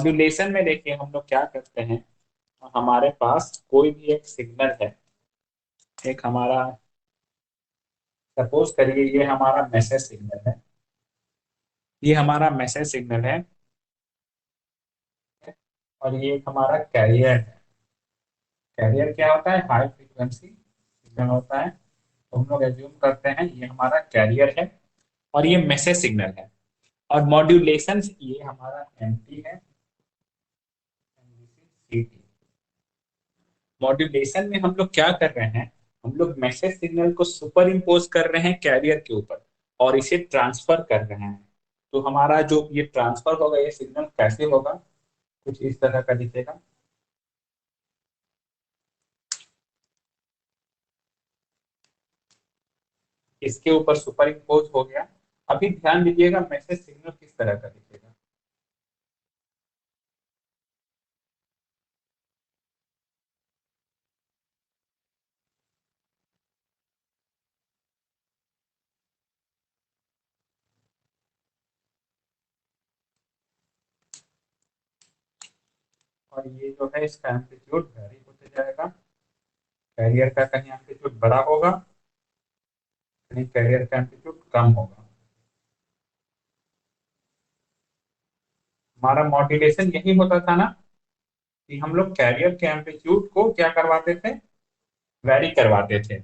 Modulation में देखिए हम लोग क्या करते हैं, हमारे पास कोई भी एक सिग्नल है, एक हमारा, सपोज करिए ये हमारा मैसेज सिग्नल है, ये हमारा मैसेज सिग्नल है, और ये एक हमारा कैरियर है। कैरियर क्या होता है? हाई फ्रीक्वेंसी सिग्नल होता है। तो हम लोग एज्यूम करते हैं ये हमारा कैरियर है और ये मैसेज सिग्नल है, और मॉड्यूलेशन ये हमारा एमटी है, सीटी। मॉड्यूलेशन में हम लोग क्या कर रहे हैं, हम लोग मैसेज सिग्नल को सुपर इम्पोज कर रहे हैं कैरियर के ऊपर और इसे ट्रांसफर कर रहे हैं। तो हमारा जो ये ट्रांसफर होगा, ये सिग्नल कैसे होगा, कुछ इस तरह का दिखेगा। इसके ऊपर सुपर इम्पोज हो गया। अभी ध्यान दीजिएगा मैसेज सिग्नल किस तरह का दिखेगा। और ये जो है इसका एम्पलीट्यूड वेरी होते जाएगा। कैरियर का कहीं एम्पलीट्यूड बड़ा होगा, कहीं कैरियर का एम्पलीट्यूड कम होगा। हमारा मॉड्यूलेशन यही होता था ना, कि हम लोग कैरियर के एम्पलीट्यूड को क्या करवाते थे, वेरी करवाते थे।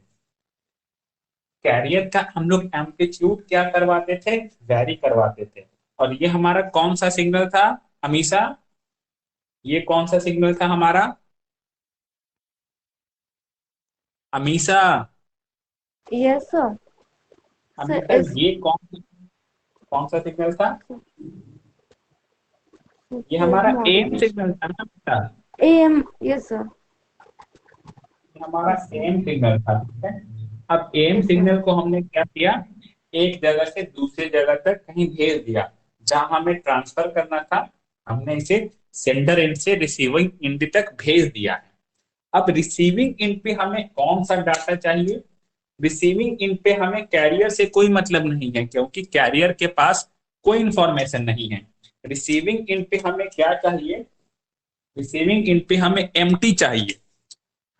कैरियर का हम लोग एम्पलीट्यूड क्या करवाते थे, वेरी करवाते थे। और ये हमारा कौन सा सिग्नल था हमेशा, ये कौन सा सिग्नल था हमारा हमेशा, यस सर। हमेशा सर ये कौन सा सिग्नल था, ये हमारा एम मॉड्यूलेशन सिग्नल था ना बेटा, एम। Yes sir. ये हमारा यस सर। एम सिग्नल था, ठीक है। अब एम यस सर। सिग्नल को हमने क्या किया, एक जगह से दूसरी जगह तक कहीं भेज दिया, जहां हमें ट्रांसफर करना था हमने इसे सेंडर एंड से रिसीविंग एंड तक भेज दिया है। अब रिसीविंग एंड पे हमें कौन सा डाटा चाहिए, रिसीविंग एंड पे हमें कैरियर से कोई मतलब नहीं है, क्योंकि कैरियर के पास कोई इंफॉर्मेशन नहीं है। रिसीविंग एंड पे हमें क्या चाहिए, रिसीविंग एंड पे हमें एम्प्टी चाहिए,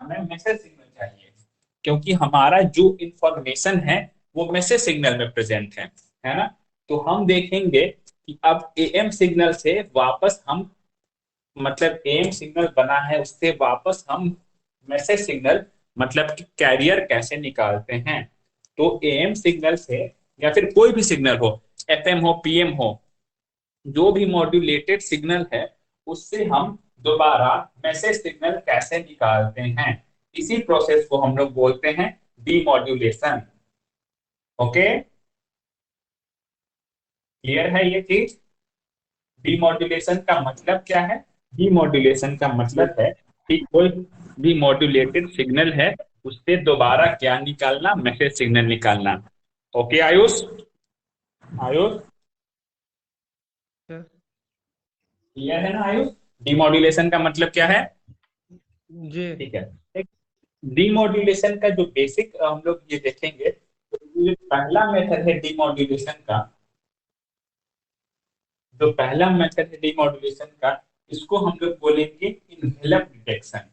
हमें मैसेज सिग्नल चाहिए, क्योंकि हमारा जो इंफॉर्मेशन है वो मैसेज सिग्नल में प्रेजेंट है ना। तो हम देखेंगे कि अब एएम सिग्नल से वापस हम, मतलब एएम सिग्नल बना है उससे वापस हम मैसेज सिग्नल, मतलब कि कैरियर कैसे निकालते हैं। तो एएम सिग्नल से, या फिर कोई भी सिग्नल हो, एफएम हो, पीएम हो, जो भी मॉड्यूलेटेड सिग्नल है उससे हम दोबारा मैसेज सिग्नल कैसे निकालते हैं, इसी प्रोसेस को हम लोग बोलते हैं डीमॉड्यूलेशन। ओके, क्लियर है ये चीज। डीमॉड्यूलेशन का मतलब क्या है, डीमॉड्यूलेशन का मतलब है कि कोई भी मॉड्यूलेटेड सिग्नल है उससे दोबारा क्या निकालना, मैसेज सिग्नल निकालना। Okay Ayush, Ayush sir. Clear है ना आयुष, डीमॉड्यूलेशन का मतलब क्या है। जी। ठीक है, डीमॉड्यूलेशन का जो बेसिक हम लोग ये देखेंगे, तो ये पहला मेथड है डीमॉड्यूलेशन का, जो पहला मेथड है डीमॉड्यूलेशन का, इसको हम लोग बोलेंगे इनहेलप डिटेक्शन।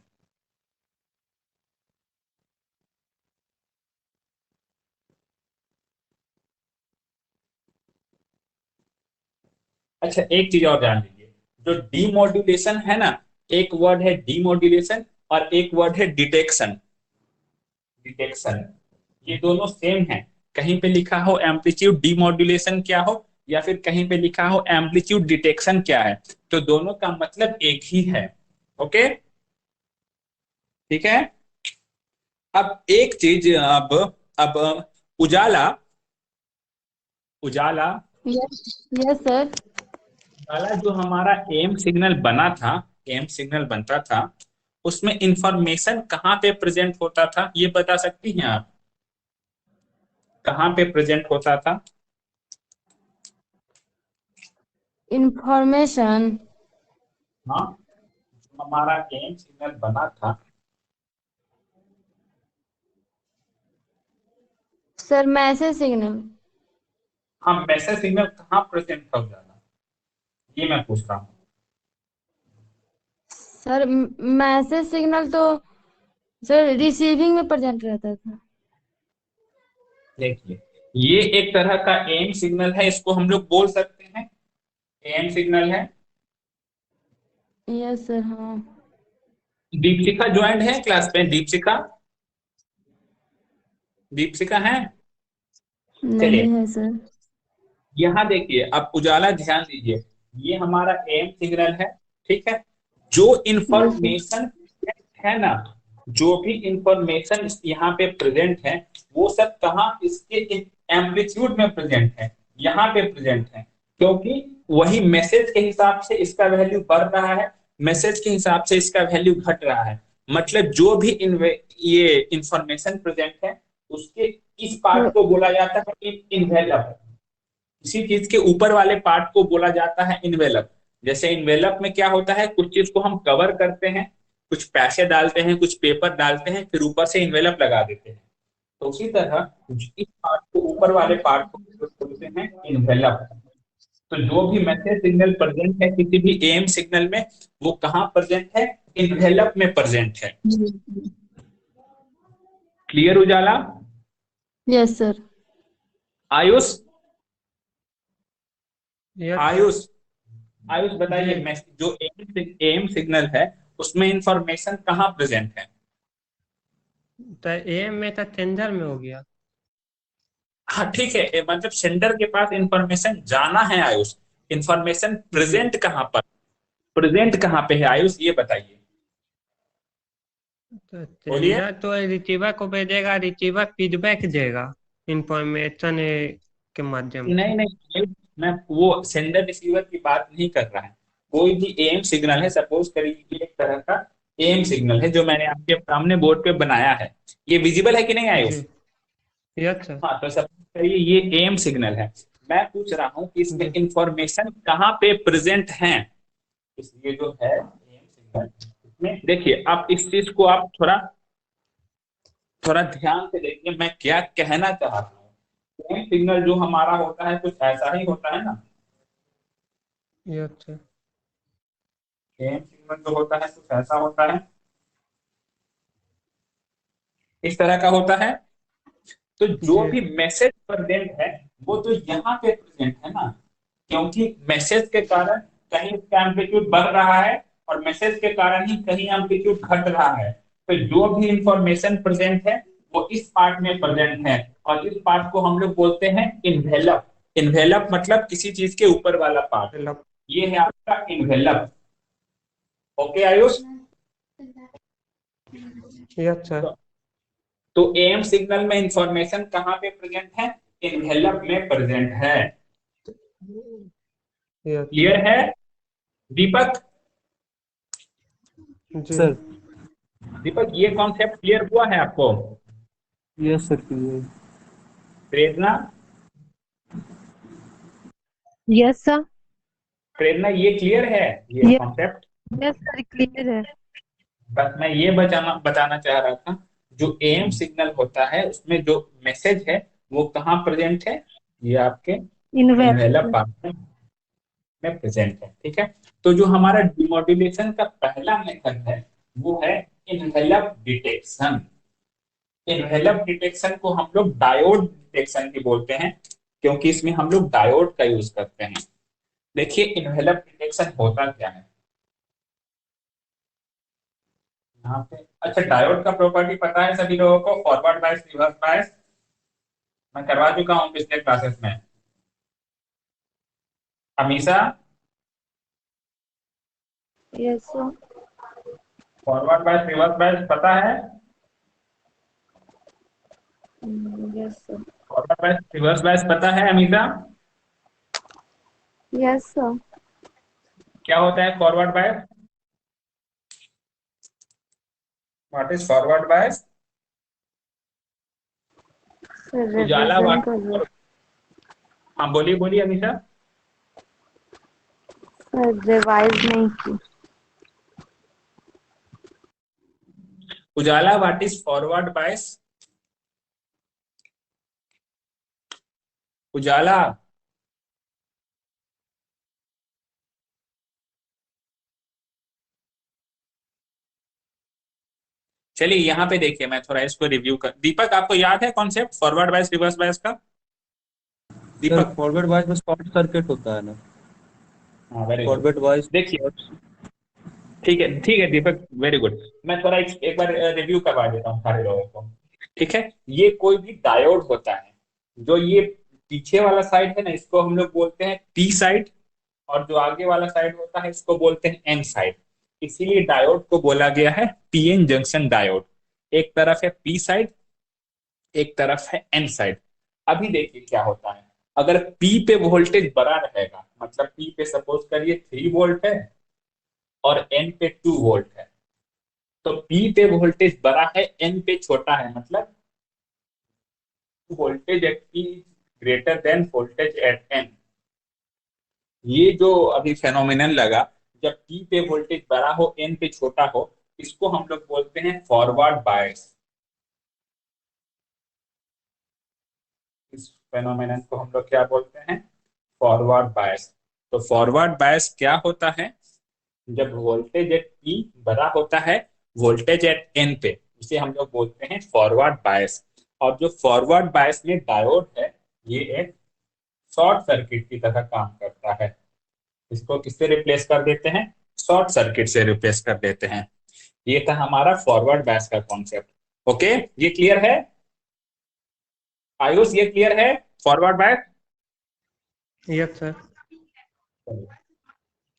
अच्छा एक चीज और जान लीजिए, जो डीमॉड्यूलेशन है ना, एक वर्ड है डीमॉड्यूलेशन और एक वर्ड है डिटेक्शन। डिटेक्शन, ये दोनों सेम है। कहीं पे लिखा हो एम्पलीट्यूड डीमॉड्यूलेशन क्या हो, या फिर कहीं पे लिखा हो एम्पलीट्यूड डिटेक्शन क्या है, तो दोनों का मतलब एक ही है। ओके, ठीक है। अब एक चीज, अब Ujala, Ujala, yes. Yes sir. Ujala जो हमारा एम सिग्नल बना था, एम सिग्नल बनता था, उसमें इंफॉर्मेशन कहाँ पे प्रेजेंट होता था, ये बता सकती हैं आप, कहाँ पे प्रेजेंट होता था। इंफॉर्मेशन। हाँ, जो हमारा एम सिग्नल बना था, सर मैसेज सिग्नल। हाँ मैसेज सिग्नल कहाँ प्रेजेंट था उजाला, ये मैं पूछ रहा हूँ। सर मैसेज सिग्नल तो सर रिसीविंग में प्रेजेंट रहता था। देखिए, ये एक तरह का एम सिग्नल है, इसको हम लोग बोल सकते हैं एम सिग्नल है। यस सर, हाँ। दीपशिखा ज्वाइंट है क्लास में? दीपशिखा, दीपशिखा है? नहीं चलिए, है सर। यहाँ देखिए, अब उजाला ध्यान दीजिए, ये हमारा एम सिग्नल है, ठीक है। जो यस सर। इंफॉर्मेशन है ना, जो भी इंफॉर्मेशन यहाँ पे प्रेजेंट है, वो सब कहाँ, इसके एम्पलीट्यूड में प्रेजेंट है, यहाँ पे प्रेजेंट है। क्योंकि वही मैसेज के हिसाब से इसका वैल्यू बढ़ रहा है, मैसेज के हिसाब से इसका वैल्यू घट रहा है। मतलब जो भी ये इंफॉर्मेशन प्रेजेंट है, उसके इस पार्ट को बोला जाता है इन्वेलप। किसी चीज के ऊपर वाले पार्ट को बोला जाता है इन्वेलप। जैसे इन्वेलप में क्या होता है, कुछ चीज को हम कवर करते हैं, कुछ पैसे डालते हैं, कुछ पेपर डालते हैं, फिर ऊपर से इन्वेलप लगा देते हैं। तो उसी तरह इस पार्ट को, ऊपर वाले पार्ट को बोलते हैं इन्वेलप। तो जो भी मैसेज सिग्नल प्रेजेंट है किसी भी एम सिग्नल में, वो कहाँ प्रेजेंट है? इन्वेलप में प्रेजेंट है। Clear Ujala? Yes sir. Ayush, yes sir. Ayush, Ayush ji, बताइए, जो एम सिग्नल है उसमें इंफॉर्मेशन कहाँ प्रेजेंट है? तो एम में था, टेंडर में हो गया। हाँ ठीक है, मतलब सेंडर के पास इंफॉर्मेशन जाना है आयुष, इंफॉर्मेशन जी, प्रेजेंट कहाँ पर, प्रेजेंट कहाँ पे है आयुष, ये बताइए। तो बोलिए। टेंडर तो रिसीवर को भेजेगा, रिसीवर फीडबैक देगा इंफॉर्मेशन के माध्यम से। नहीं नहीं, मैं वो सेंडर रिसीवर की बात नहीं कर रहा है। कोई भी एम सिग्नल है, सपोज करिए एक तरह का एम सिग्नल है जो मैंने आपके सामने बोर्ड पे बनाया है। ये विजिबल है कि नहीं जी, आयुष? Yes sir. हाँ, तो सपोज करिए ये एम सिग्नल है। मैं पूछ रहा हूँ कि इसमें जी, इंफॉर्मेशन कहाँ पे प्रेजेंट है। इसलिए जो है एम सिग्नल में, देखिए आप इस चीज को आप थोड़ा थोड़ा ध्यान से देखिए, मैं क्या कहना चाह रहा हूँ। एम सिग्नल जो हमारा होता है कुछ ऐसा ही होता है ना। Yes sir. एम सिग्नल जो होता है कुछ ऐसा होता है, इस तरह का होता है। तो जो जी, भी मैसेज प्रेजेंट है वो तो यहाँ पे प्रेजेंट है ना, क्योंकि मैसेज के कारण कहीं इसका एम्पलीट्यूड बढ़ रहा है, और मैसेज के कारण ही कहीं एम्पलीट्यूड घट रहा है। तो जो भी इंफॉर्मेशन प्रेजेंट है वो इस पार्ट में प्रेजेंट है, और इस पार्ट को हम लोग बोलते हैं इन्वेलप। इन्वेलप मतलब किसी चीज के ऊपर वाला पार्ट, हेलो। ये है आपका envelope. Okay Ayush? Yes sir. तो, तो एम सिग्नल में इंफॉर्मेशन कहाँ पे प्रेजेंट है? इन्वेलप में प्रेजेंट है। Yes clear sir. है दीपक? जी, सर। दीपक, ये कॉन्सेप्ट क्लियर हुआ है आपको? Yes sir, clear. Prerna, yes sir. Prerna ये क्लियर है, ये yes. Concept? Yes sir, clear है। बस मैं ये बताना चाह रहा था, जो एम सिग्नल होता है उसमें जो मैसेज है वो कहाँ प्रेजेंट है? ये आपके इन्वेलप इन्वेस्ट। पार्ट में प्रेजेंट है, ठीक है। तो जो हमारा डिमोड्यूलेशन का पहला मेथड है वो है इन्वेलप डिटेक्शन। इन्वेलप डिटेक्शन को हम लोग डायोड डिटेक्शन भी बोलते हैं, क्योंकि इसमें हम लोग डायोड का यूज करते हैं। देखिए, इन्वेलप डिटेक्शन होता क्या है यहाँ पे। अच्छा, डायोड का प्रॉपर्टी पता है सभी लोगों को, फॉरवर्ड बायस, रिवर्स बायस, मैं करवा चुका हूँ पिछले क्लासेस में। हमेशा yes sir. Forward bias, reverse bias पता है? Yes sir. Forward bias, reverse bias पता है हमेशा? Yes sir. क्या होता है forward bias? What is forward bias? Sir Ujala revision कर लो। वाट, हाँ बोलिए बोलिए हमेशा। सर रिवाइज नहीं की। उजाला, व्हाट इज फॉरवर्ड बायस? उजाला, चलिए यहाँ पे देखिए, मैं थोड़ा इसको रिव्यू कर, दीपक आपको याद है concept forward bias reverse bias का? सर दीपक। फॉरवर्ड बायस में शॉर्ट सर्किट होता है ना। हाँ वेरी गुड। फॉरवर्ड बायस देखिए ठीक है दीपक, वेरी गुड। मैं थोड़ा एक बार रिव्यू करवा देता हूँ सारे लोगों को। ठीक है, ये कोई भी डायोड होता है, जो ये पीछे वाला साइड है ना, इसको हम लोग बोलते हैं पी साइड, और जो आगे वाला साइड होता है इसको बोलते हैं एन साइड। इसीलिए डायोड को बोला गया है पीएन जंक्शन डायोड। एक तरफ है पी साइड, एक तरफ है एन साइड। अभी देखिए क्या होता है, अगर पी पे वोल्टेज बड़ा रहेगा, मतलब पी पे सपोज करिए 3 वोल्ट है और एन पे 2 वोल्ट है, तो पी पे वोल्टेज बड़ा है, एन पे छोटा है, मतलब voltage at P greater than voltage at N. ये जो अभी फेनोमेनन लगा, जब पी पे वोल्टेज बड़ा हो एन पे छोटा हो, इसको हम लोग बोलते हैं फॉरवर्ड बायस। इस फेनोमेनन को हम लोग क्या बोलते हैं? Forward bias. तो फॉरवर्ड बायस क्या होता है? जब वोल्टेज एट पी बड़ा होता है वोल्टेज एट एन पे, उसे हम लोग बोलते हैं फॉरवर्ड बायस। और जो फॉरवर्ड बायस में डायोड है, ये एक शॉर्ट सर्किट की तरह काम करता है। इसको किससे रिप्लेस कर देते हैं? शॉर्ट सर्किट से रिप्लेस कर देते हैं। ये था हमारा फॉरवर्ड बायस का कॉन्सेप्ट। ओके, ये क्लियर है आयुष? ये क्लियर है फॉरवर्ड बायस? Yes sir.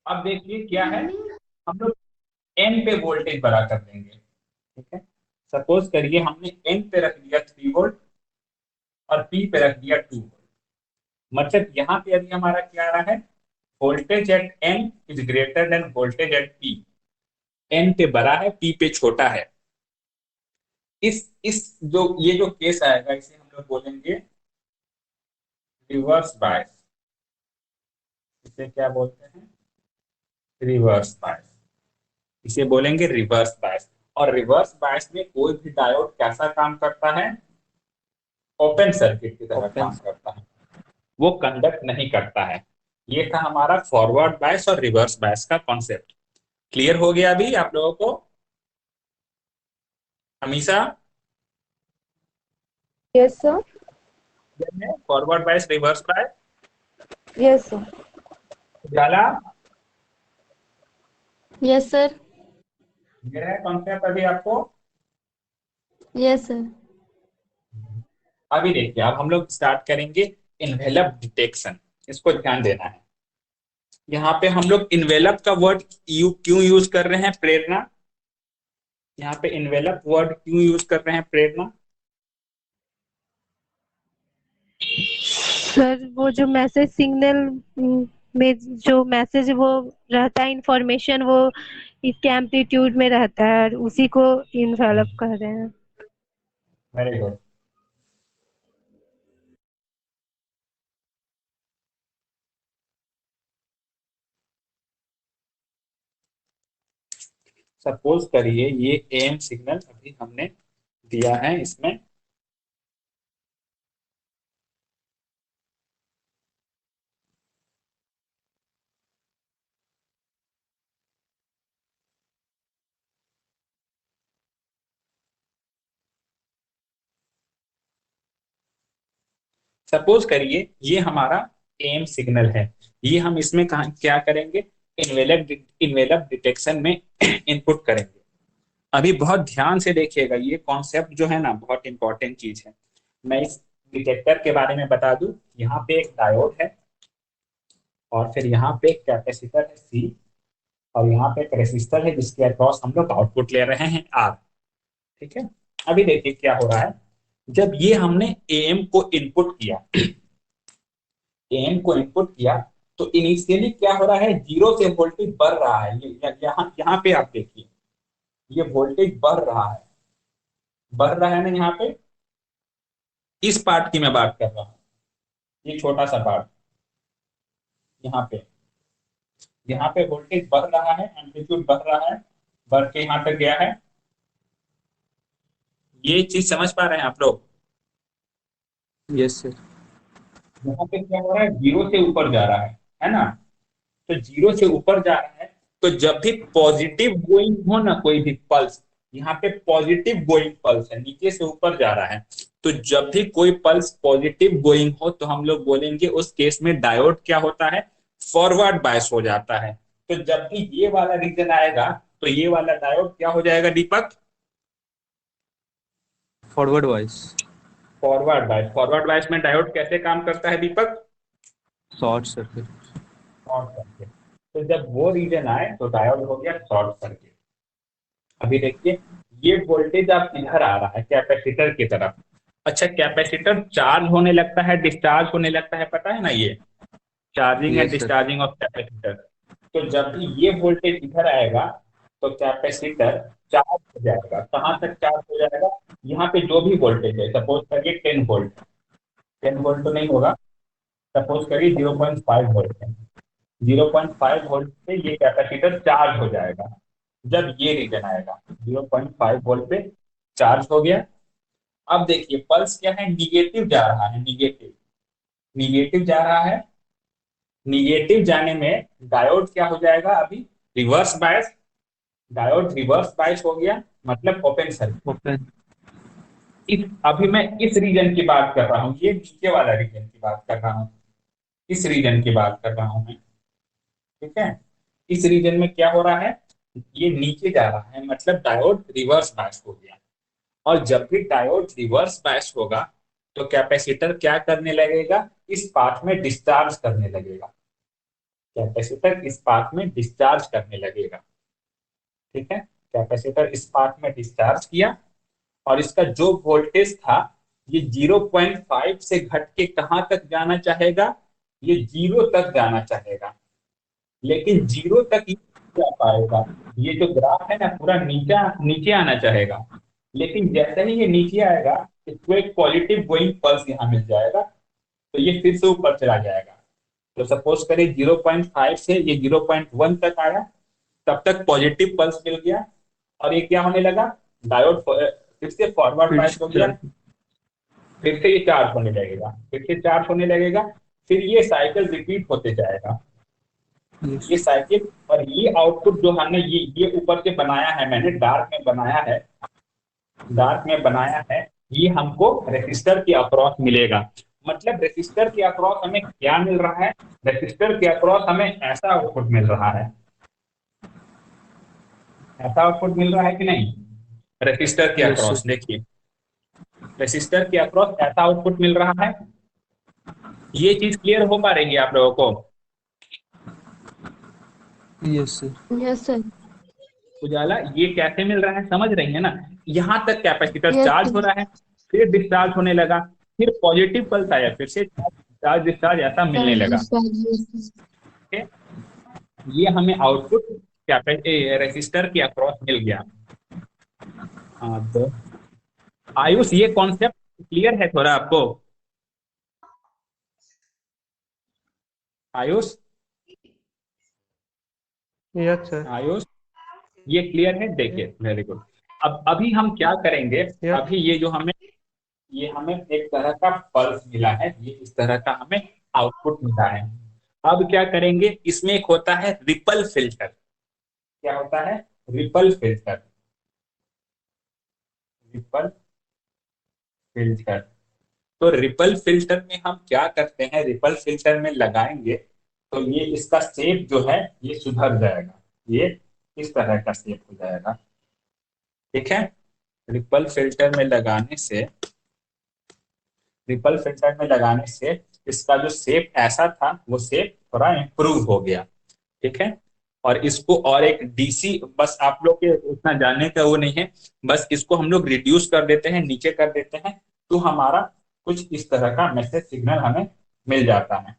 अब देखिए क्या है, हम लोग एन पे वोल्टेज बड़ा कर देंगे। ठीक है, सपोज करिए हमने एन पे रख दिया 3 वोल्ट और पी पे रख दिया 2 वोल्ट। मतलब यहाँ पे अभी हमारा क्या आ रहा है, voltage at N is greater than voltage at P. N पे बड़ा है, पी पे छोटा है। इस जो ये जो केस आएगा, इसे हम लोग बोलेंगे रिवर्स बायस। इसे क्या बोलते हैं? Reverse bias. इसे बोलेंगे रिवर्स बायस। और रिवर्स बायस में कोई भी डायोड कैसा काम करता है? ओपन सर्किट की तरह ओपन। काम करता है, वो कंडक्ट नहीं करता है। ये था हमारा फॉरवर्ड बायस और रिवर्स बायस का कॉन्सेप्ट। क्लियर हो गया अभी आप लोगों को? हमेशा yes sir. Forward bias reverse bias yes sir. जाला यस सर। ये है कॉन्सेप्ट अभी आपको? Yes sir. अभी देखिए, अब हम लोग स्टार्ट करेंगे इन्वेलप डिटेक्शन। इसको ध्यान देना है। यहाँ पे हम लोग इन्वेलप का वर्ड क्यों यूज कर रहे हैं प्रेरणा? यहाँ पे इन्वेलप वर्ड क्यों यूज कर रहे हैं प्रेरणा? सर वो जो मैसेज सिग्नल में जो मैसेज वो रहता है इंफॉर्मेशन, वो इसके एम्पलीट्यूड में रहता है और उसी को इन्वेलप कर रहे हैं। Very good. सपोज करिए ये एम सिग्नल अभी हमने दिया है, इसमें सपोज करिए ये हमारा एम सिग्नल है। ये हम इसमें कहा क्या करेंगे? इन्वेलप डिटेक्शन में इनपुट करेंगे। अभी बहुत ध्यान से देखिएगा, ये कॉन्सेप्ट जो है ना बहुत इंपॉर्टेंट चीज है। मैं इस डिटेक्टर के बारे में बता दूं, यहाँ पे एक डायोड है और फिर यहाँ पे एक कैपेसिटर है सी, और यहाँ पे एक रेसिस्टर है जिसके अक्रॉस हम लोग आउटपुट ले रहे हैं आर। ठीक है, अभी देखिए क्या हो रहा है। जब ये हमने एएम को इनपुट किया, एएम को इनपुट किया, तो इनिशियली क्या हो रहा है, 0 से वोल्टेज बढ़ रहा है। ये यहाँ यहाँ पे आप देखिए, ये वोल्टेज बढ़ रहा है, बढ़ रहा है ना यहाँ पे। इस पार्ट की मैं बात कर रहा हूँ, ये छोटा सा पार्ट यहाँ पे वोल्टेज बढ़ रहा है, एम्पलीट्यूड बढ़ रहा है, बढ़ के यहाँ तक गया है। ये चीज समझ पा रहे हैं आप लोग? Yes sir. यहाँ पे क्या हो रहा है, 0 से ऊपर जा रहा है ना? तो 0 से ऊपर जा रहा है, तो जब भी पॉजिटिव गोइंग हो ना कोई भी पल्स, यहाँ पे पॉजिटिव गोइंग पल्स है, नीचे से ऊपर जा रहा है। तो जब भी कोई पल्स पॉजिटिव गोइंग हो तो हम लोग बोलेंगे उस केस में डायोड क्या होता है, फॉरवर्ड बायस हो जाता है। तो जब भी ये वाला रीजन आएगा तो ये वाला डायोड क्या हो जाएगा Deepak, forward wise. Forward bias. Forward bias में डायोड कैसे काम करता है Deepak, short circuit. Short circuit. तो जब वो रीजन आए तो डायोड हो गया शॉर्ट सर्किट। अभी देखिए ये वोल्टेज आप इधर आ रहा है कैपेसिटर की तरफ। अच्छा, कैपेसिटर चार्ज होने लगता है, डिस्चार्ज होने लगता है, पता है ना, ये charging and yes sir. Discharging of capacitor. तो जब भी ये वोल्टेज इधर आएगा तो कैपेसिटर चार्ज हो जाएगा। कहाँ तक चार्ज हो जाएगा, यहाँ पे जो भी वोल्टेज है, सपोज करिए 10 वोल्ट, 10 वोल्ट तो नहीं होगा, सपोज करिए 0.5 वोल्ट है। 0.5 वोल्ट पे ये कैपेसिटर चार्ज हो जाएगा। जब ये रीजन आएगा 0.5 वोल्ट पे चार्ज हो गया। अब देखिए पल्स क्या है, निगेटिव जा रहा है, निगेटिव, निगेटिव जा रहा है। निगेटिव जाने में डायोड क्या हो जाएगा, अभी reverse bias. Diode reverse bias हो गया, मतलब ओपन सर्किट। ओपन। इस अभी मैं इस रीजन की बात कर रहा हूँ, ये नीचे वाला रीजन की बात कर रहा हूँ, इस रीजन की बात कर रहा हूँ मैं, ठीक है। इस रीजन में क्या हो रहा है, ये नीचे जा रहा है, मतलब डायोड रिवर्स बायस हो गया। और जब भी डायोड रिवर्स बायस होगा तो कैपेसिटर क्या करने लगेगा, इस पाथ में डिस्चार्ज करने लगेगा। कैपेसिटर इस पाथ में डिस्चार्ज करने लगेगा, ठीक है। कैपेसिटर इस पाथ में डिस्चार्ज किया और इसका जो वोल्टेज था ये 0.5 से घट के कहां तक जाना चाहेगा, ये 0 तक जाना चाहेगा। लेकिन 0 तक ये नहीं जा पाएगा, ये जो ग्राफ है ना पूरा नीचे नीचे आना चाहेगा। लेकिन जैसे ही ये नीचे आएगा इसको एक पॉजिटिव गोइंग पल्स यहाँ मिल जाएगा, तो ये फिर से ऊपर चला जाएगा। तो सपोज करें 0.5 से ये 0.1 तक आया, तब तक पॉजिटिव पल्स मिल गया और ये क्या होने लगा, डायोड फिर से फॉरवर्ड फिर बायस हो गया, फिर से ये चार्ज होने लगेगा, फिर से चार्ज होने लगेगा, फिर ये साइकिल रिपीट होते जाएगा, यस। ये साइकिल। और ये आउटपुट जो हमने ये ऊपर से बनाया है, मैंने डार्क में बनाया है, डार्क में बनाया है, ये हमको रेसिस्टर के अक्रॉस मिलेगा। मतलब रेसिस्टर के अक्रॉस हमें क्या मिल रहा है, रेसिस्टर के अक्रॉस हमें ऐसा आउटपुट मिल रहा है, ऐसा आउटपुट मिल रहा है कि नहीं, रेसिस्टर के यस अक्रॉस सर। देखिए, रेसिस्टर के अक्रॉस ऐसा आउटपुट मिल रहा है। ये चीज क्लियर हो पा रही है आप लोगों को, yes sir. Yes sir. Ujala, ये कैसे मिल रहा है समझ रही है ना। यहाँ तक कैपेसिटर यस चार्ज हो सर। रहा है, फिर डिस्चार्ज होने लगा, फिर पॉजिटिव पल्स आया, फिर से चार्ज डिस्चार्ज ऐसा मिलने लगा, ठीक है। ये हमें आउटपुट रेसिस्टर के अक्रॉस मिल गया। हाँ तो आयुष ये कॉन्सेप्ट क्लियर है थोड़ा आपको, आयुष, यस सर। आयुष ये क्लियर है, देखिए वेरी गुड। अब अभी हम क्या करेंगे, यस। अभी ये हमें एक तरह का पल्स मिला है, ये इस तरह का हमें आउटपुट मिला है। अब क्या करेंगे, इसमें एक होता है रिपल फिल्टर। क्या होता है, रिपल फिल्टर, रिपल फिल्टर। तो रिपल फिल्टर में हम क्या करते हैं, रिपल फिल्टर में लगाएंगे तो ये इसका शेप जो है ये सुधर जाएगा, ये इस तरह का शेप हो जाएगा, ठीक है। रिपल फिल्टर में लगाने से, रिपल फिल्टर में लगाने से इसका जो शेप ऐसा था वो शेप थोड़ा इम्प्रूव हो गया, ठीक है। और इसको और एक डीसी, बस आप लोग के उतना जानने का वो नहीं है, बस इसको हम लोग रिड्यूस कर देते हैं, नीचे कर देते हैं, तो हमारा कुछ इस तरह का मैसेज सिग्नल हमें मिल जाता है,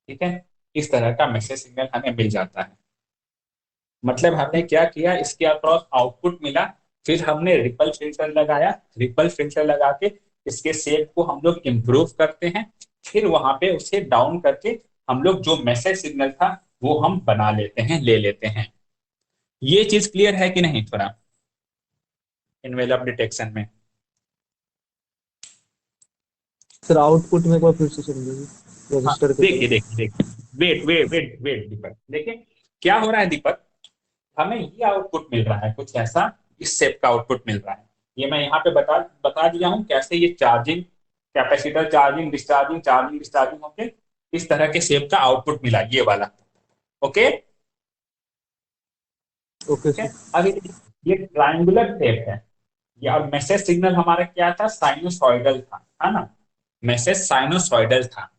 ठीक है। इस तरह का मैसेज सिग्नल हमें मिल जाता है। मतलब हमने क्या किया, इसके अक्रॉस आउटपुट मिला, फिर हमने रिपल फिल्टर लगाया, रिपल फिल्टर लगा के इसके शेप को हम लोग इम्प्रूव करते हैं, फिर वहां पे उसे डाउन करके हम लोग जो मैसेज सिग्नल था वो हम बना लेते हैं, ले लेते हैं। ये चीज क्लियर है कि नहीं थोड़ा, इनवेलप डिटेक्शन में। सर आउटपुट में एक बार फिर से समझिए हाँ रजिस्टर की देखिए तरफ। देखिए देखिए, वेट वेट वेट वेट दीपक, देखिए क्या हो रहा है दीपक, हमें ये आउटपुट मिल रहा है, कुछ ऐसा इस शेप का आउटपुट मिल रहा है। ये मैं यहाँ पे बता दिया हूँ कैसे ये चार्जिंग, कैपेसिटर चार्जिंग डिस्चार्जिंग होके इस तरह के शेप का आउटपुट मिला, ये वाला। ओके ओके ठीक है। सर। अब ये ट्रायंगुलर शेप है ये, और मैसेज सिग्नल हमारा क्या था, साइनोसॉइडल था, है ना, मैसेज साइनोसॉइडल था।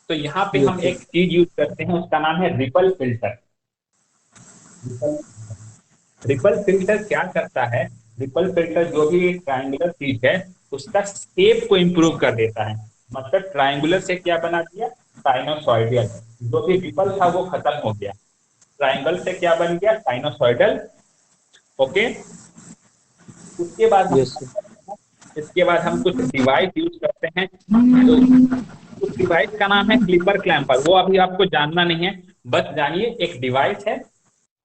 तो यहाँ पे हम यस एक चीज यूज करते हैं, उसका नाम है रिपल फिल्टर। रिपल फिल्टर क्या करता है, रिपल फिल्टर जो भी ट्रायंगुलर चीज है उसका शेप को इंप्रूव कर देता है। मतलब ट्रायंगुलर से क्या बना दिया, साइनोसॉइडल। जो भी रिपल था वो खत्म हो गया, ट्रायंगल से क्या बन गया, साइनोसॉइडल। ओके। उसके बाद हम यस सर। इसके बाद हम कुछ डिवाइस यूज करते हैं। तो उस डिवाइस का नाम है क्लिपर क्लैंपर। वो अभी आपको जानना नहीं है, बस जानिए एक डिवाइस है,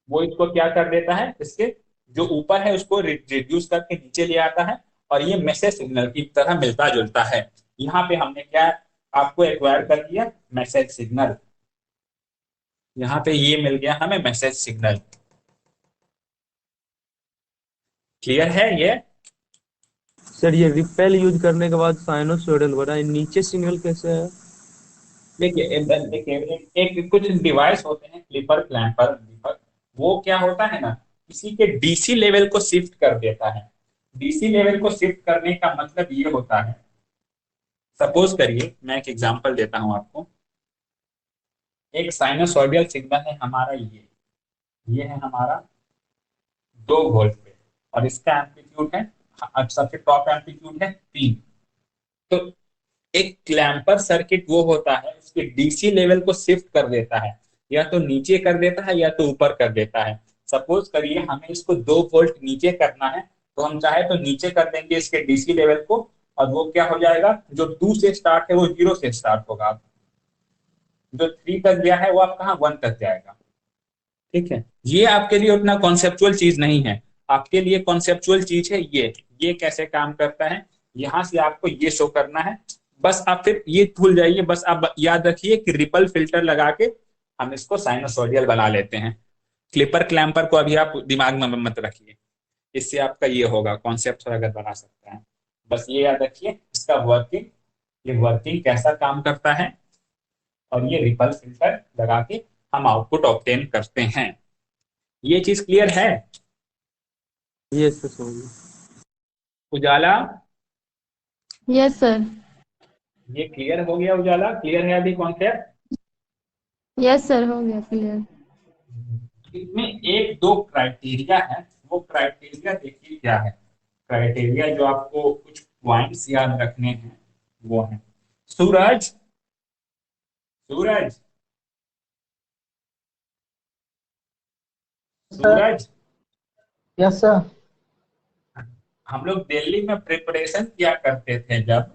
वो इसको क्या कर देता है, इसके जो ऊपर है उसको रिड्यूस करके नीचे ले आता है, और ये मैसेज सिग्नल की तरह मिलता जुलता है। यहाँ पे हमने क्या आपको एक्वायर कर दिया, मैसेज सिग्नल। यहाँ पे ये मिल गया हमें मैसेज सिग्नल। क्लियर है ये? सर ये रिपेल यूज करने के बाद साइनोसॉइडल बना, नीचे सिग्नल कैसे है? देखिए एक कुछ डिवाइस होते हैं क्लिपर क्लैंपर, वो क्या होता है ना, किसी के डीसी लेवल को शिफ्ट कर देता है। डीसी लेवल को शिफ्ट करने का मतलब ये होता है, सपोज करिए मैं एक एग्जांपल देता हूं आपको। एक साइनोसॉइडल सिग्नल है हमारा, ये है हमारा 2 वोल्ट पे, और इसका एम्पलीट्यूड है, अब सबसे टॉप एम्पलीट्यूड है 3। तो एक क्लैंपर सर्किट वो होता है, उसके डीसी लेवल को शिफ्ट कर देता है, या तो नीचे कर देता है या तो ऊपर कर देता है। सपोज करिए हमें इसको 2 वोल्ट नीचे करना है, तो हम चाहे तो नीचे कर देंगे इसके डीसी लेवल को, और वो क्या हो जाएगा, जो 2 से स्टार्ट है वो 0 से स्टार्ट होगा, जो 3 तक गया है वो आप कहाँ 1 तक जाएगा। ठीक है, ये आपके लिए उतना कॉन्सेप्चुअल चीज नहीं है, आपके लिए कॉन्सेप्चुअल चीज है ये कैसे काम करता है, यहां से आपको ये शो करना है। बस आप फिर ये भूल जाइए, बस आप याद रखिए कि रिपल फिल्टर लगा के हम इसको साइनोसॉइडल बना लेते हैं। क्लिपर क्लैंपर को अभी आप दिमाग में मत रखिए, इससे आपका ये होगा, कॉन्सेप्ट थोड़ा अगर बना सकता है। बस ये याद रखिए इसका वर्किंग, ये वर्किंग कैसा काम करता है, और ये रिपल फिल्टर लगा के हम आउटपुट ऑब्टेन करते हैं। ये चीज क्लियर है? यस सर समझ गया। उजाला, यस सर। ये क्लियर हो गया? उजाला क्लियर है अभी कॉन्सेप्ट? यस सर, हो गया क्लियर। इसमें एक दो क्राइटेरिया है, वो क्राइटेरिया देखिए क्या है। क्राइटेरिया जो आपको कुछ पॉइंट्स याद रखने हैं वो है, सूरज सूरज सूरज, यस सर। हम लोग दिल्ली में प्रिपरेशन किया करते थे, जब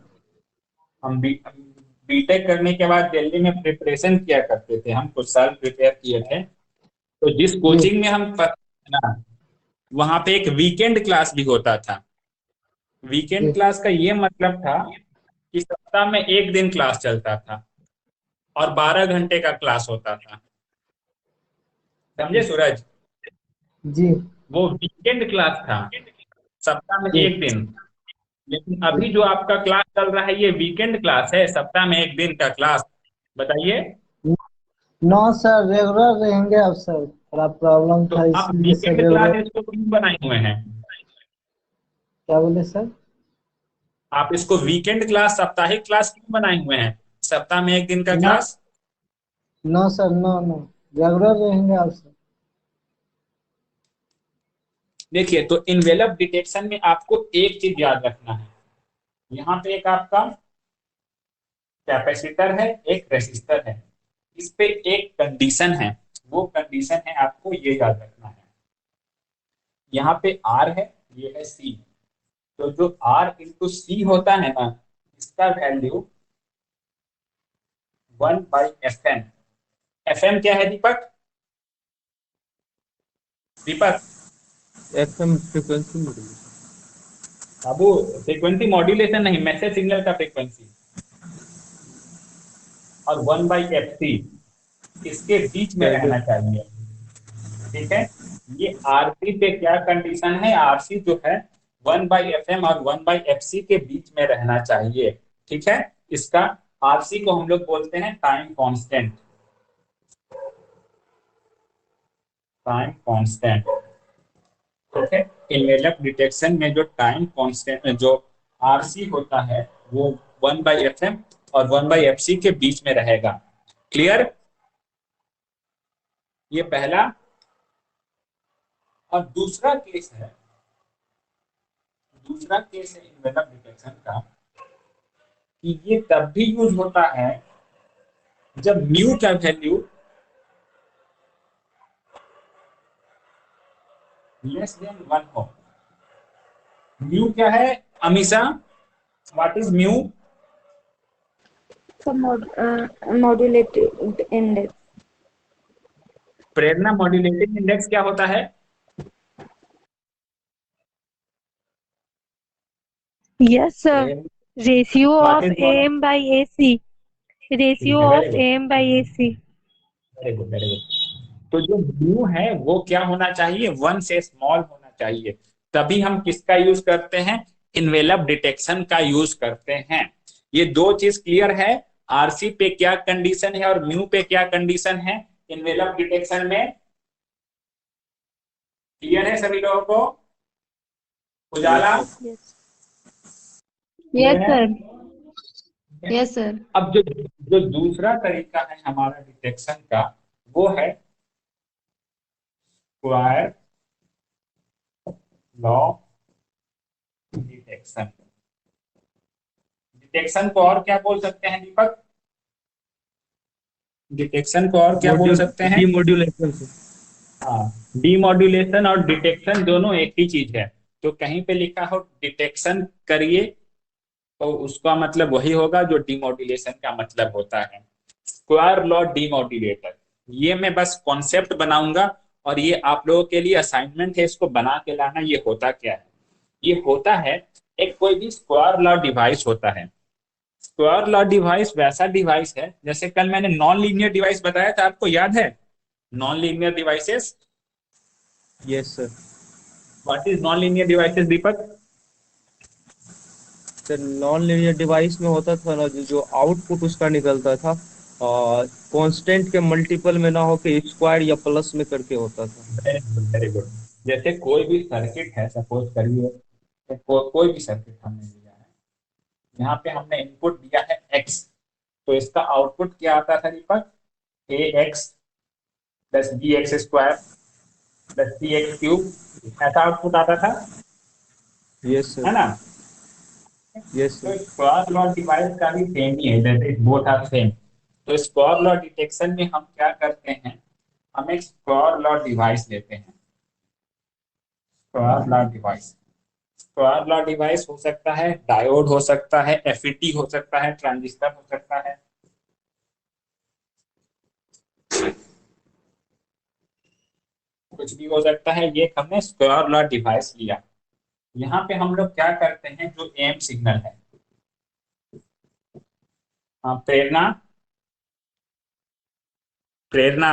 हम बीटेक करने के बाद दिल्ली में प्रिपरेशन किया करते थे, हम कुछ साल प्रिपेयर किए थे। तो जिस कोचिंग में हम पढ़ते थे ना, वहां पे एक वीकेंड क्लास भी होता था। वीकेंड क्लास का ये मतलब था कि सप्ताह में एक दिन क्लास चलता था, और 12 घंटे का क्लास होता था। समझे सूरज? जी वो वीकेंड क्लास था, सप्ताह में जी। एक दिन। लेकिन अभी जो आपका क्लास चल रहा है ये वीकेंड क्लास है, सप्ताह में एक दिन का क्लास। बताइए। नो सर, रेगुलर रहेंगे अब सर, थोड़ा प्रॉब्लम तो था आप इसलिए सर वीकेंड रेगुलर। क्लास इसको क्यों बनाए हुए हैं? क्या बोले सर? आप इसको वीकेंड क्लास, साप्ताहिक क्लास क्यों बनाए हुए हैं, सप्ताह में एक दिन का no class? No sir, no no, regular रहेंगे अब सर। देखिए, तो इन्वेलप डिटेक्शन में आपको एक चीज याद रखना है, यहाँ पे एक आपका कैपेसिटर है, एक रेसिस्टर है, इस पे एक कंडीशन है, वो कंडीशन है आपको ये याद रखना है। यहाँ पे आर है, ये है सी। तो जो आर इंटू सी होता है ना, इसका वैल्यू 1/Fm। Fm क्या है दीपक? दीपक एफएम फ्रीक्वेंसी मॉड्यूलेशन। बाबू, फ्रीक्वेंसी मॉड्यूलेशन नहीं, मैसेज सिग्नल का फ्रीक्वेंसी। और 1/Fc इसके बीच में रहना चाहिए। ठीक है, ये आरसी पे क्या कंडीशन है, आरसी जो है 1/fm और 1/fc के बीच में रहना चाहिए। ठीक है, इसका आरसी को हम लोग बोलते हैं टाइम कांस्टेंट, टाइम कांस्टेंट। ठीक है, इनवेलप डिटेक्शन में जो टाइम कांस्टेंट जो आरसी होता है वो 1/fm और 1/fc के बीच में रहेगा। क्लियर, ये पहला। और दूसरा केस है इनवेलप डिटेक्शन का कि ये तब भी यूज होता है जब म्यू का वैल्यू लेस देन 1 हो। म्यू क्या है Amisha, what is mu? Modulated index. Prerna, modulating index क्या होता है? Yes, sir. Ratio What of is mod- AM by AC. Ratio Very of good. AM by AC. Very good, very good. तो जो mu है वो क्या होना चाहिए, 1 से स्मॉल होना चाहिए। तभी हम किसका यूज करते हैं, इनवेलप डिटेक्शन का यूज करते हैं। ये दो चीज क्लियर है, आरसी पे क्या कंडीशन है और म्यू पे क्या कंडीशन है इनवेलप डिटेक्शन में। क्लियर है सभी लोगों को? उजाला, यस clear है? Sir, yes sir. अब जो दूसरा तरीका है हमारा डिटेक्शन का वो है स्क्वायर लॉ डिटेक्शन। डिटेक्शन को और क्या बोल सकते हैं दीपक? डिटेक्शन को और क्या बोल सकते हैं? डीमोड्यूलेशन से। हाँ, डीमॉड्यूलेशन और डिटेक्शन दोनों एक ही चीज है। तो कहीं पे लिखा हो डिटेक्शन करिए तो उसका मतलब वही होगा जो डीमॉड्यूलेशन का मतलब होता है। स्क्वायर लॉ डीमॉड्यूलेटर, ये मैं बस कॉन्सेप्ट बनाऊंगा और ये आप लोगों के लिए असाइनमेंट है, इसको बना के लाना। ये होता क्या है, ये होता है एक कोई भी स्क्वायर लॉ डिवाइस होता है। स्क्वायर लॉ डिवाइस वैसा डिवाइस है जैसे कल मैंने नॉन लीनियर डिवाइस बताया था, आपको याद है? Non linear devices, yes sir. What is non linear devices Deepak? Sir non linear device में होता था ना, जो आउटपुट उसका निकलता था कांस्टेंट के मल्टीपल में ना होके स्क्वायर या प्लस में करके होता था। Very good, very good. जैसे कोई भी सर्किट है, सपोज करिए कोई भी सर्किट हमने लिया है, यहाँ पे हमने इनपुट दिया है x, तो इसका आउटपुट क्या आता था दीपक? ax plus bx square plus cx cube, ऐसा आउटपुट आता था, यस है सर। ना? यस तो सर। स्क्वायर लॉ डिवाइस का भी सेम ही है, जैसे बोथ आर सेम। तो स्क्वायर लॉ डिटेक्शन में हम क्या करते हैं, हम एक स्क्वायर लॉ डिवाइस लेते हैं। Square law device, square law device हो सकता है डायोड, हो सकता है एफईटी, हो सकता है ट्रांजिस्टर, हो सकता है कुछ भी हो सकता है। ये हमने स्क्वायर लॉ डिवाइस लिया। यहाँ पे हम लोग क्या करते हैं, जो एम सिग्नल है, हाँ प्रेरणा, प्रेरणा,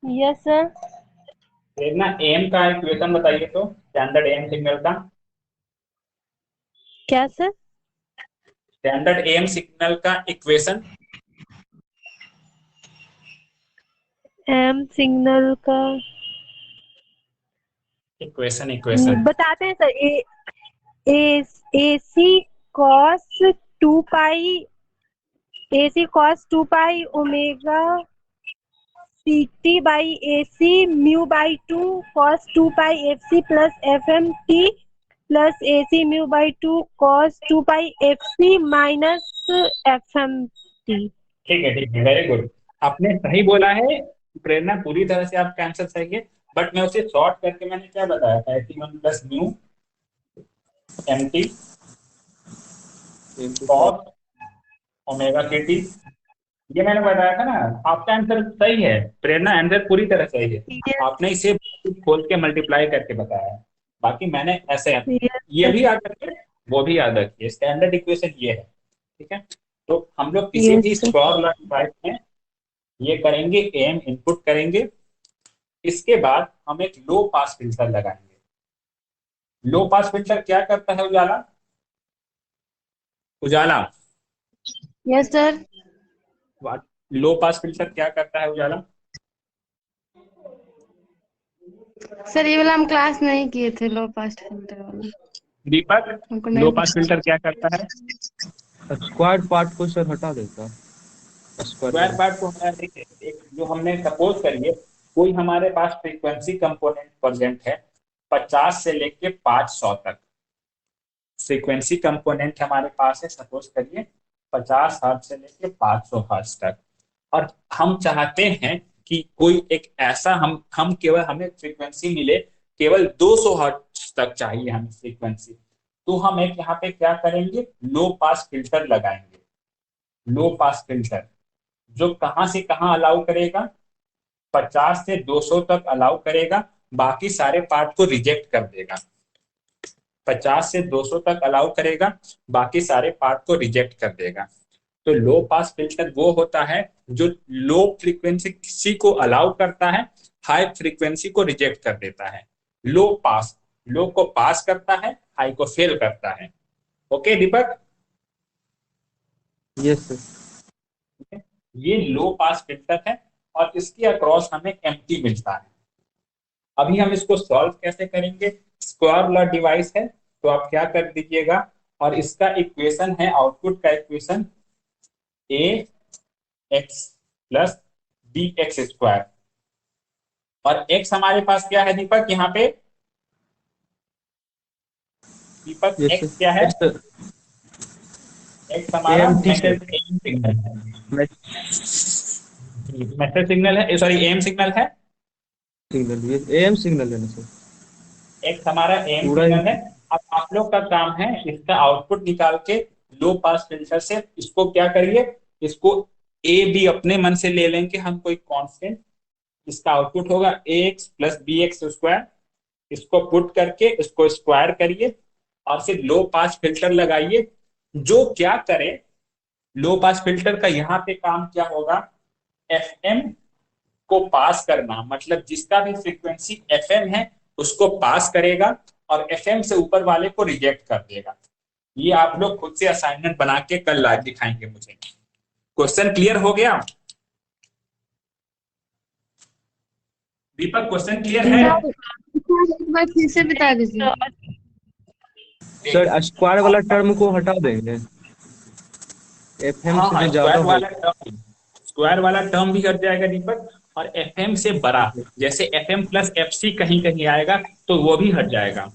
यस सर। प्रेरणा एम का इक्वेशन बताइए तो, स्टैंडर्ड एम सिग्नल का। क्या सर? स्टैंडर्ड एम सिग्नल का इक्वेशन। एम सिग्नल का इक्वेशन, इक्वेशन बताते हैं sir. AC cos 2 pi, AC cos 2 pi omega CT by AC mu by 2 cos 2 pi FC plus FMT plus AC mu by 2 cos 2 pi FC minus FMT। ठीक है, ठीक है, very good. आपने सही बोला है प्रेरणा, पूरी तरह से आपका आंसर सही है। बट मैं उसे शॉर्ट करके मैंने क्या बताया था, SC1 plus mu MT cos omega KT, ये मैंने बताया था ना। आपका आंसर सही है प्रेरणा, आंसर पूरी तरह सही है। आपने इसे खोल के मल्टीप्लाई करके बताया है, बाकी मैंने ऐसे ये भी याद रखिए, वो भी याद रखिए, स्टैंडर्ड इक्वेशन ये है। ठीक है, तो हम लोग किसी भी Yes, sir. Square law device में ये करेंगे, एम इनपुट करेंगे, इसके बाद हम एक लो पास फिल्टर लगाएंगे। लो पास फिल्टर क्या करता है उजाला? Ujala, yes sir. लो पास फिल्टर क्या करता है उजाला? सर ये वाला हम क्लास नहीं किए थे, लो पास फिल्टर वाला, दीपक, हमको लो नहीं पास पता। फिल्टर क्या करता है? स्क्वाड पार्ट को सर हटा देता है, स्क्वायर स्क्वायर वाला। पार्ट को हटा देंगे। एक जो हमने सपोज करिए कोई हमारे पास फ्रीक्वेंसी कंपोनेंट प्रेजेंट है 50 से लेके 500 तक। फ्रीक्वेंसी कंपोनेंट हमारे पास है सपोज करिए 50 हर्ट्ज से लेके 500 हर्ट्ज तक, और हम चाहते हैं कि कोई एक ऐसा हम केवल हमें फ्रीक्वेंसी मिले केवल 200 हर्ट्ज तक चाहिए हमें फ्रीक्वेंसी। तो हम एक यहाँ पे क्या करेंगे, लो पास फिल्टर लगाएंगे। लो पास फिल्टर जो कहां से कहां अलाउ करेगा, 50 से 200 तक अलाउ करेगा, बाकी सारे पार्ट को रिजेक्ट कर देगा। 50 से 200 तक अलाउ करेगा, बाकी सारे पार्ट को रिजेक्ट कर देगा। तो लो पास फिल्टर वो होता है जो लो फ्रीक्वेंसी को अलाउ करता है, हाई फ्रीक्वेंसी को रिजेक्ट कर देता है। लो पास, लो को पास करता है, हाई को फेल करता है। ओके दीपक, यस सर। ये लो पास फिल्टर है और इसके अक्रॉस हमें एम्प्टी मिलता है। अभी हम इसको सॉल्व कैसे करेंगे? स्क्वायर लॉ डिवाइस है, तो आप क्या कर दीजिएगा, और इसका इक्वेशन है, आउटपुट का equation A X plus B X square. और एक्स हमारे पास क्या है दीपक यहाँ पे? दीपक यस एक्स क्या है? सर। एक्स हमारा एएमटी सर। सिग्नल है, मेथड सिग्नल है, सॉरी एम सिग्नल है। सिग्नल, ये एएम सिग्नल है ना सर, एक्स हमारा एम पूरा सिग्नल है। इनपुट। अब आप लोग का काम है इसका आउटपुट निकाल के लो पास फिल्टर से इसको क्या करिए, इसको ए बी अपने मन से ले लेंगे हम कोई कांस्टेंट। इसका आउटपुट होगा A X plus B X square. इसको पुट करके इसको स्क्वायर करिए और फिर लो पास फिल्टर लगाइए। जो क्या करे, लो पास फिल्टर का यहाँ पे काम क्या होगा, एफ एम को पास करना, मतलब जिसका भी फ्रीक्वेंसी एफएम है उसको पास करेगा और एफएम से ऊपर वाले को रिजेक्ट कर देगा। ये आप लोग खुद से असाइनमेंट बना के कल लाइव दिखाएंगे मुझे। क्वेश्चन क्लियर हो गया दीपक? क्वेश्चन क्लियर है? एक बार फिर से बता दीजिए। सर स्क्वायर वाला टर्म को हटा देंगे, एफएम हाँ से हाँ, जो ज्यादा हो। स्क्वायर वाला टर्म भी हट जाएगा दीपक, और एफएम से बड़ा, जैसे एफएम प्लस एफसी कहीं कहीं आएगा तो वो भी हट जाएगा।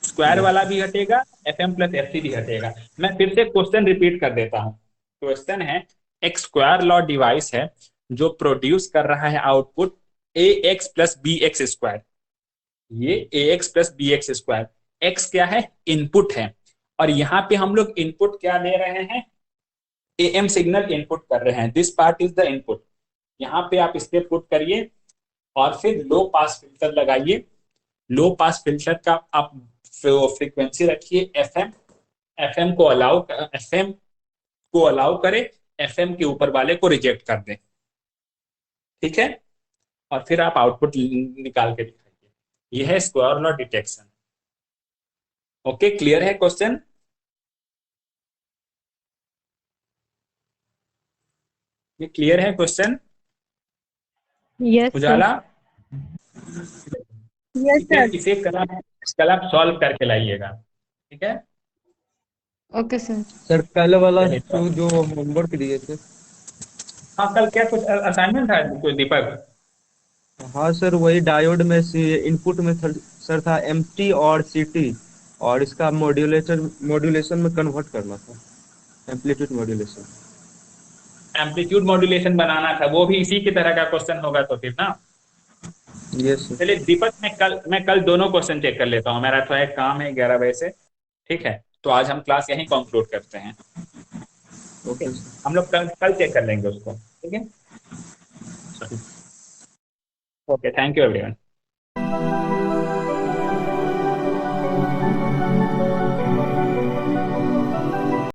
स्क्वायर वाला भी हटेगा, एफएम प्लस एफसी भी हटेगा। मैं फिर से क्वेश्चन रिपीट कर देता हूँ। क्वेश्चन है, एक स्क्वायर लॉ डिवाइस है जो प्रोड्यूस कर रहा है output A X plus B X square. ये A X plus B X square, X क्या है, इनपुट है, और यहाँ पे हम लोग इनपुट क्या ले रहे हैं, एएम सिग्नल इनपुट कर रहे हैं। This part is the input. यहाँ पे आप इस पे पुट करिए और फिर लो पास फिल्टर लगाइए। लो पास फिल्टर का आप फ्रीक्वेंसी रखिए एफएम। एफएम को अलाउ करे, एफएम के ऊपर वाले को रिजेक्ट कर दे। ठीक है, और फिर आप आउटपुट निकाल के दिखाइए। यह है square law detection. Okay, clear है क्वेश्चन? ये क्लियर है question yes sir. Ujala? Yes sir. इसे कल आप सॉल्व करके लाइएगा, ठीक है? Okay sir. सर कल वाला चलिए तो, जो होमवर्क दिए थे। हाँ कल क्या कुछ असाइनमेंट था कुछ दीपक? हाँ सर, वही डायोड में से इनपुट में सर था एमटी और सीटी, और इसका मॉड्यूलेशन में कन्वर्ट करना था, एम्पलीट्यूड मॉड्यूलेशन। एम्पलीट्यूड मॉड्यूलेशन बनाना था, वो भी इसी की तरह का क्वेश्चन होगा तो फिर ना। Yes sir. चलिए दीपक, मैं कल दोनों क्वेश्चन चेक कर लेता हूँ, मेरा थोड़ा एक काम है 11 बजे से। ठीक है, तो आज हम क्लास यहीं कंक्लूड करते हैं। Okay, okay sir. हम लोग कल चेक कर लेंगे उसको, ठीक है? Okay, thank you everyone.